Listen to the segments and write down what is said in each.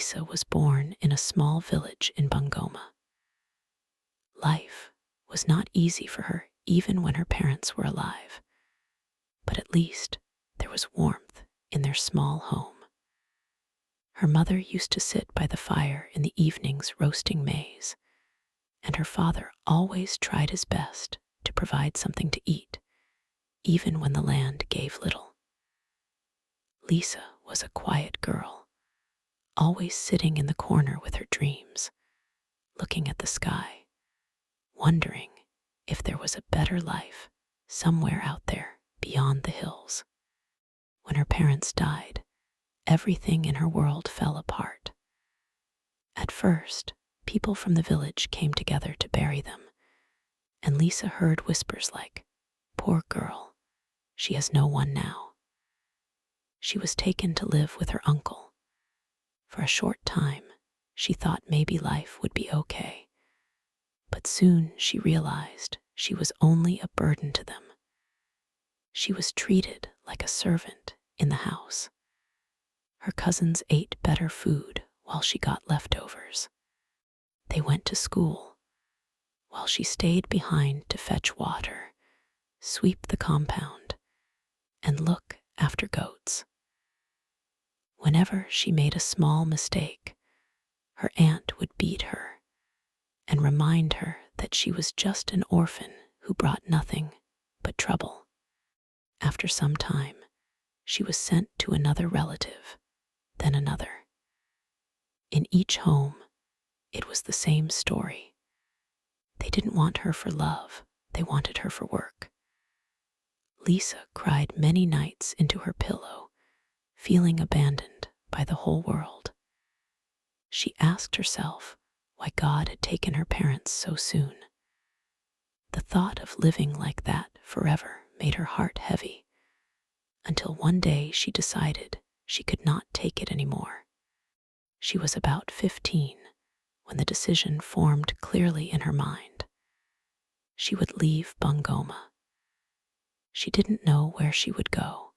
Lisa was born in a small village in Bungoma. Life was not easy for her even when her parents were alive, but at least there was warmth in their small home. Her mother used to sit by the fire in the evenings roasting maize, and her father always tried his best to provide something to eat, even when the land gave little. Lisa was a quiet girl, always sitting in the corner with her dreams, looking at the sky, wondering if there was a better life somewhere out there beyond the hills. When her parents died, everything in her world fell apart. At first, people from the village came together to bury them, and Lisa heard whispers like, "Poor girl, she has no one now." She was taken to live with her uncle. For a short time, she thought maybe life would be okay, but soon she realized she was only a burden to them. She was treated like a servant in the house. Her cousins ate better food while she got leftovers. They went to school while she stayed behind to fetch water, sweep the compound, and look after goats. Whenever she made a small mistake, her aunt would beat her and remind her that she was just an orphan who brought nothing but trouble. After some time, she was sent to another relative, then another. In each home, it was the same story. They didn't want her for love, they wanted her for work. Lisa cried many nights into her pillow, feeling abandoned by the whole world. She asked herself why God had taken her parents so soon. The thought of living like that forever made her heart heavy, until one day she decided she could not take it anymore. She was about 15 when the decision formed clearly in her mind. She would leave Bungoma. She didn't know where she would go,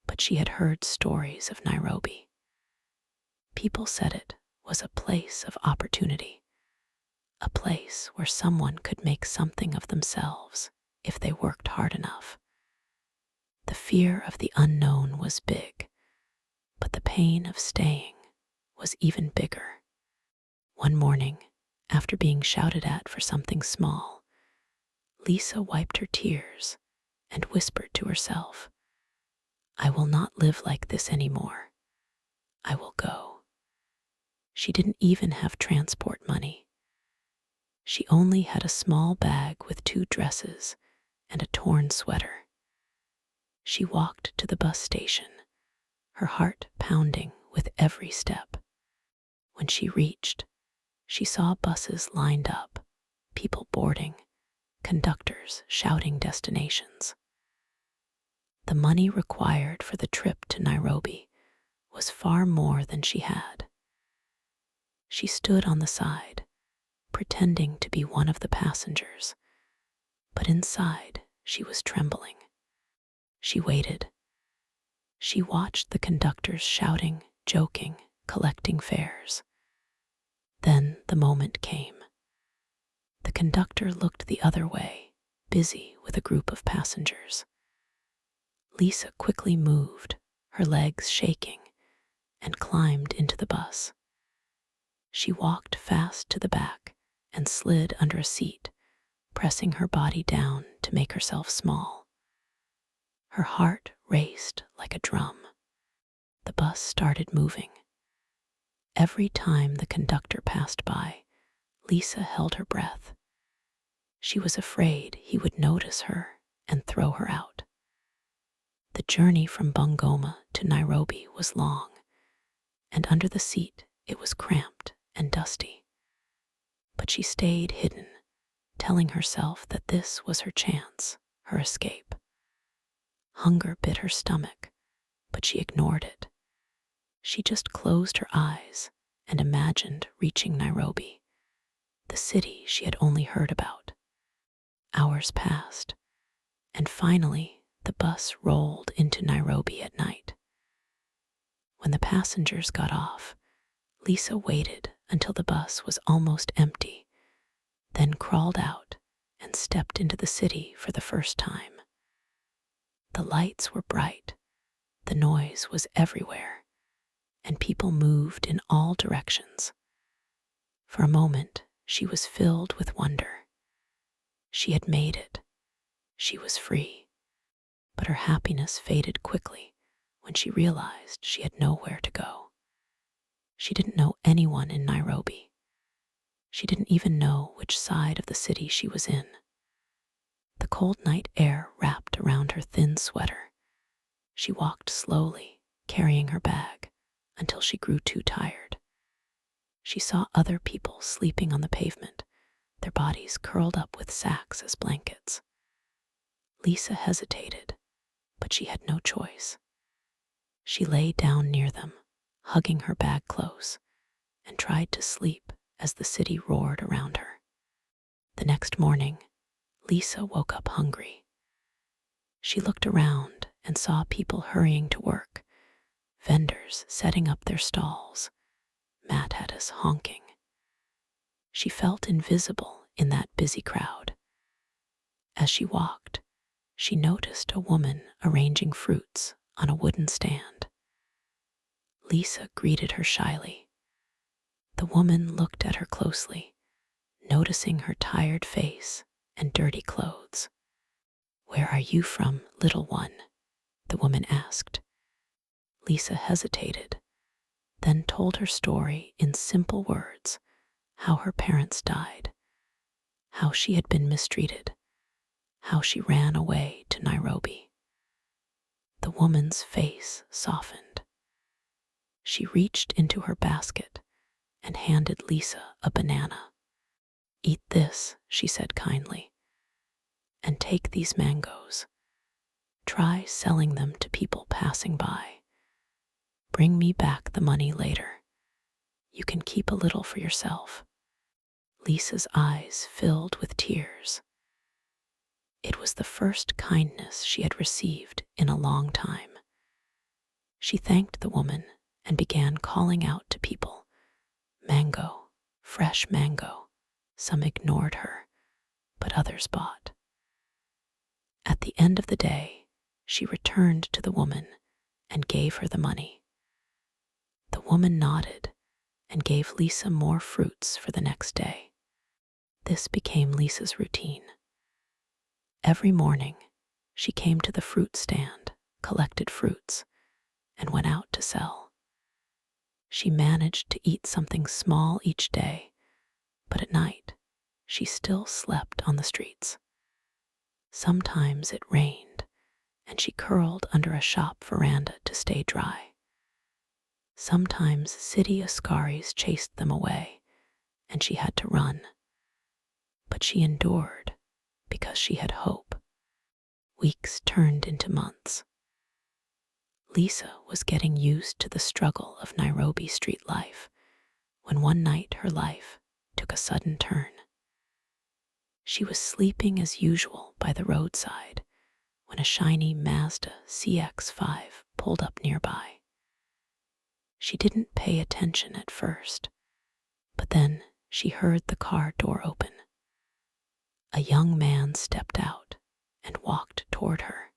but she had heard stories of Nairobi. People said it was a place of opportunity, a place where someone could make something of themselves if they worked hard enough. The fear of the unknown was big, but the pain of staying was even bigger. One morning, after being shouted at for something small, Lisa wiped her tears and whispered to herself, "I will not live like this anymore. I will go." She didn't even have transport money. She only had a small bag with 2 dresses and a torn sweater. She walked to the bus station, her heart pounding with every step. When she reached, she saw buses lined up, people boarding, conductors shouting destinations. The money required for the trip to Nairobi was far more than she had. She stood on the side, pretending to be one of the passengers, but inside she was trembling. She waited. She watched the conductors shouting, joking, collecting fares. Then the moment came. The conductor looked the other way, busy with a group of passengers. Lisa quickly moved, her legs shaking, and climbed into the bus. She walked fast to the back and slid under a seat, pressing her body down to make herself small. Her heart raced like a drum. The bus started moving. Every time the conductor passed by, Lisa held her breath. She was afraid he would notice her and throw her out. The journey from Bungoma to Nairobi was long, and under the seat it was cramped and dusty. But she stayed hidden, telling herself that this was her chance, her escape. Hunger bit her stomach, but she ignored it. She just closed her eyes and imagined reaching Nairobi, the city she had only heard about. Hours passed, and finally the bus rolled into Nairobi at night. When the passengers got off, Lisa waited until the bus was almost empty, then crawled out and stepped into the city for the first time. The lights were bright, the noise was everywhere, and people moved in all directions. For a moment, she was filled with wonder. She had made it. She was free. But her happiness faded quickly when she realized she had nowhere to go. She didn't know anyone in Nairobi. She didn't even know which side of the city she was in. The cold night air wrapped around her thin sweater. She walked slowly, carrying her bag, until she grew too tired. She saw other people sleeping on the pavement, their bodies curled up with sacks as blankets. Lisa hesitated, but she had no choice. She lay down near them, hugging her bag close, and tried to sleep as the city roared around her. The next morning, Lisa woke up hungry. She looked around and saw people hurrying to work, vendors setting up their stalls, mat-hattas honking. She felt invisible in that busy crowd. As she walked, she noticed a woman arranging fruits on a wooden stand. Lisa greeted her shyly. The woman looked at her closely, noticing her tired face and dirty clothes. "Where are you from, little one?" the woman asked. Lisa hesitated, then told her story in simple words, how her parents died, how she had been mistreated, how she ran away to Nairobi. The woman's face softened. She reached into her basket and handed Lisa a banana. "Eat this," she said kindly, "and take these mangoes. Try selling them to people passing by. Bring me back the money later. You can keep a little for yourself." Lisa's eyes filled with tears. It was the first kindness she had received in a long time. She thanked the woman and began calling out to people, "Mango, fresh mango." Some ignored her, but others bought. At the end of the day, she returned to the woman and gave her the money. The woman nodded and gave Lisa more fruits for the next day. This became Lisa's routine. Every morning, she came to the fruit stand, collected fruits, and went out to sell. She managed to eat something small each day, but at night, she still slept on the streets. Sometimes it rained, and she curled under a shop veranda to stay dry. Sometimes city askaris chased them away, and she had to run. But she endured because she had hope. Weeks turned into months. Lisa was getting used to the struggle of Nairobi street life when one night her life took a sudden turn. She was sleeping as usual by the roadside when a shiny Mazda CX-5 pulled up nearby. She didn't pay attention at first, but then she heard the car door open. A young man stepped out and walked toward her.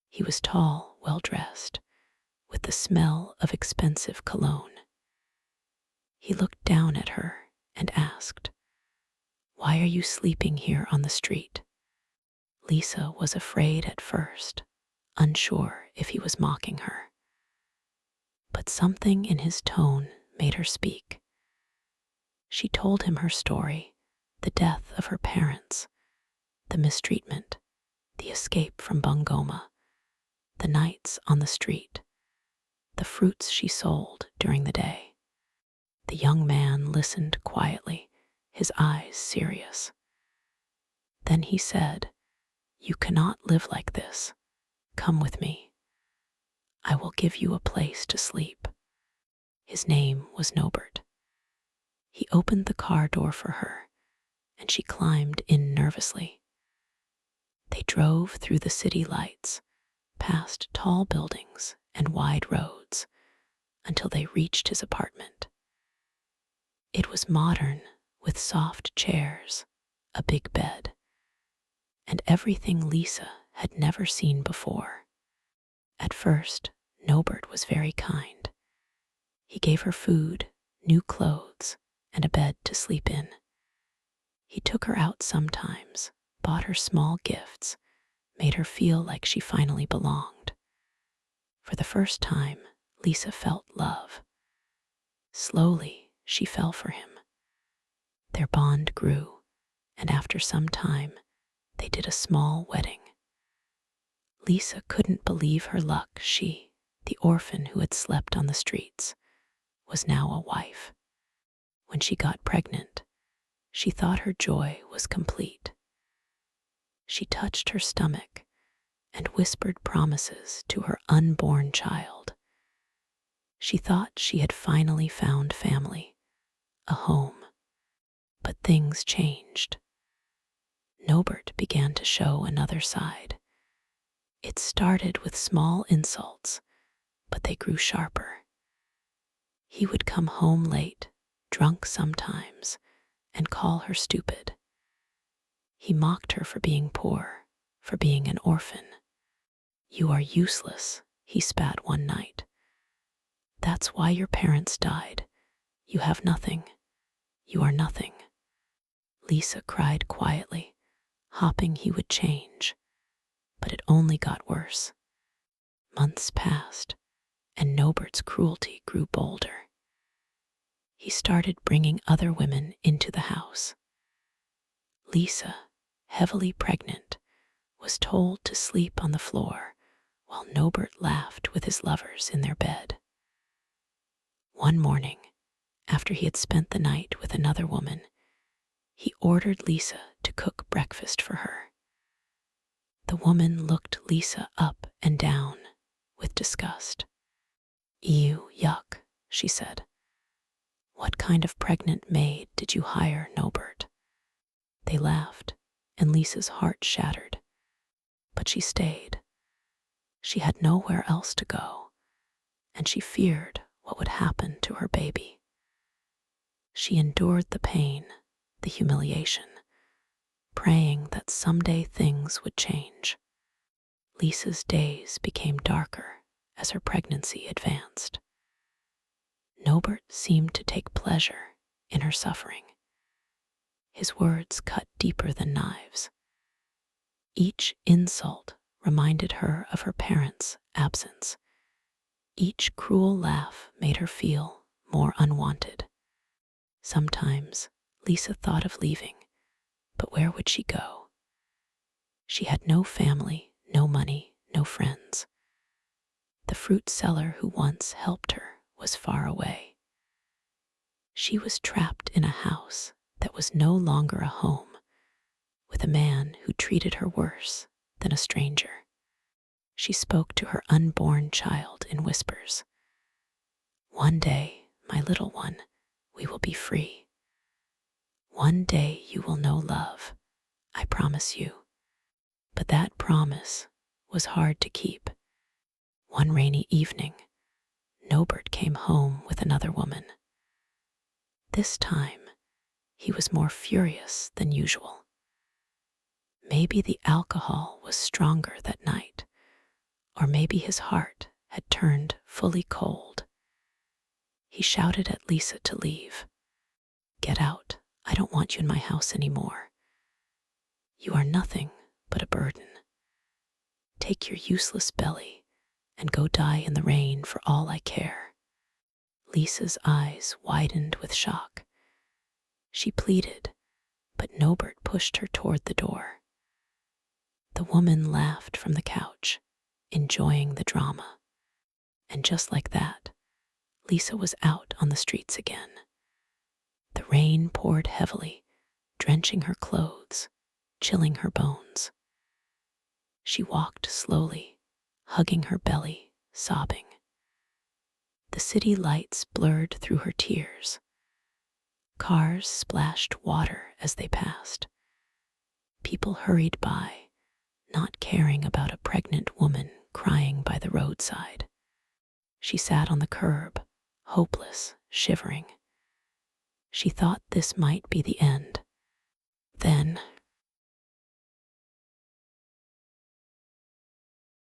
He was tall, well-dressed, with the smell of expensive cologne. He looked down at her and asked, "Why are you sleeping here on the street?" Lisa was afraid at first, unsure if he was mocking her. But something in his tone made her speak. She told him her story, the death of her parents, the mistreatment, the escape from Bungoma, the nights on the street, the fruits she sold during the day. The young man listened quietly, his eyes serious. Then he said, "You cannot live like this. Come with me. I will give you a place to sleep." His name was Nobert. He opened the car door for her, and she climbed in nervously. They drove through the city lights, past tall buildings and wide roads, until they reached his apartment. It was modern, with soft chairs, a big bed, and everything Lisa had never seen before. At first, Nobert was very kind. He gave her food, new clothes, and a bed to sleep in. He took her out sometimes, bought her small gifts, made her feel like she finally belonged. For the first time, Lisa felt love. Slowly, she fell for him. Their bond grew, and after some time, they did a small wedding. Lisa couldn't believe her luck. She, the orphan who had slept on the streets, was now a wife. When she got pregnant, she thought her joy was complete. She touched her stomach and whispered promises to her unborn child. She thought she had finally found family, a home. But things changed. Nobert began to show another side. It started with small insults, but they grew sharper. He would come home late, drunk sometimes, and call her stupid. He mocked her for being poor, for being an orphan. "You are useless," he spat one night. "That's why your parents died. You have nothing. You are nothing." Lisa cried quietly, hoping he would change, but it only got worse. Months passed, and Nobert's cruelty grew bolder. He started bringing other women into the house. Lisa, heavily pregnant, was told to sleep on the floor while Nobert laughed with his lovers in their bed. One morning, after he had spent the night with another woman, he ordered Lisa to cook breakfast for her. The woman looked Lisa up and down with disgust. "Ew, yuck," she said. "What kind of pregnant maid did you hire, Nobert?" They laughed, and Lisa's heart shattered. But she stayed. She had nowhere else to go, and she feared what would happen to her baby. She endured the pain, the humiliation, praying that someday things would change. Lisa's days became darker as her pregnancy advanced. Nobert seemed to take pleasure in her suffering. His words cut deeper than knives. Each insult reminded her of her parents' absence. Each cruel laugh made her feel more unwanted. Sometimes Lisa thought of leaving, but where would she go? She had no family, no money, no friends. The fruit seller who once helped her was far away. She was trapped in a house that was no longer a home, with a man who treated her worse than a stranger. She spoke to her unborn child in whispers. "One day, my little one, we will be free. One day you will know love, I promise you." But that promise was hard to keep. One rainy evening, Nobert came home with another woman. This time, he was more furious than usual. Maybe the alcohol was stronger that night, or maybe his heart had turned fully cold. He shouted at Lisa to leave. "Get out. I don't want you in my house anymore. You are nothing but a burden. Take your useless belly and go die in the rain for all I care." Lisa's eyes widened with shock. She pleaded, but Nobert pushed her toward the door. The woman laughed from the couch, enjoying the drama. And just like that, Lisa was out on the streets again. The rain poured heavily, drenching her clothes, chilling her bones. She walked slowly, hugging her belly, sobbing. The city lights blurred through her tears. Cars splashed water as they passed. People hurried by, not caring about a pregnant woman crying by the roadside. She sat on the curb, hopeless, shivering. she thought this might be the end. Then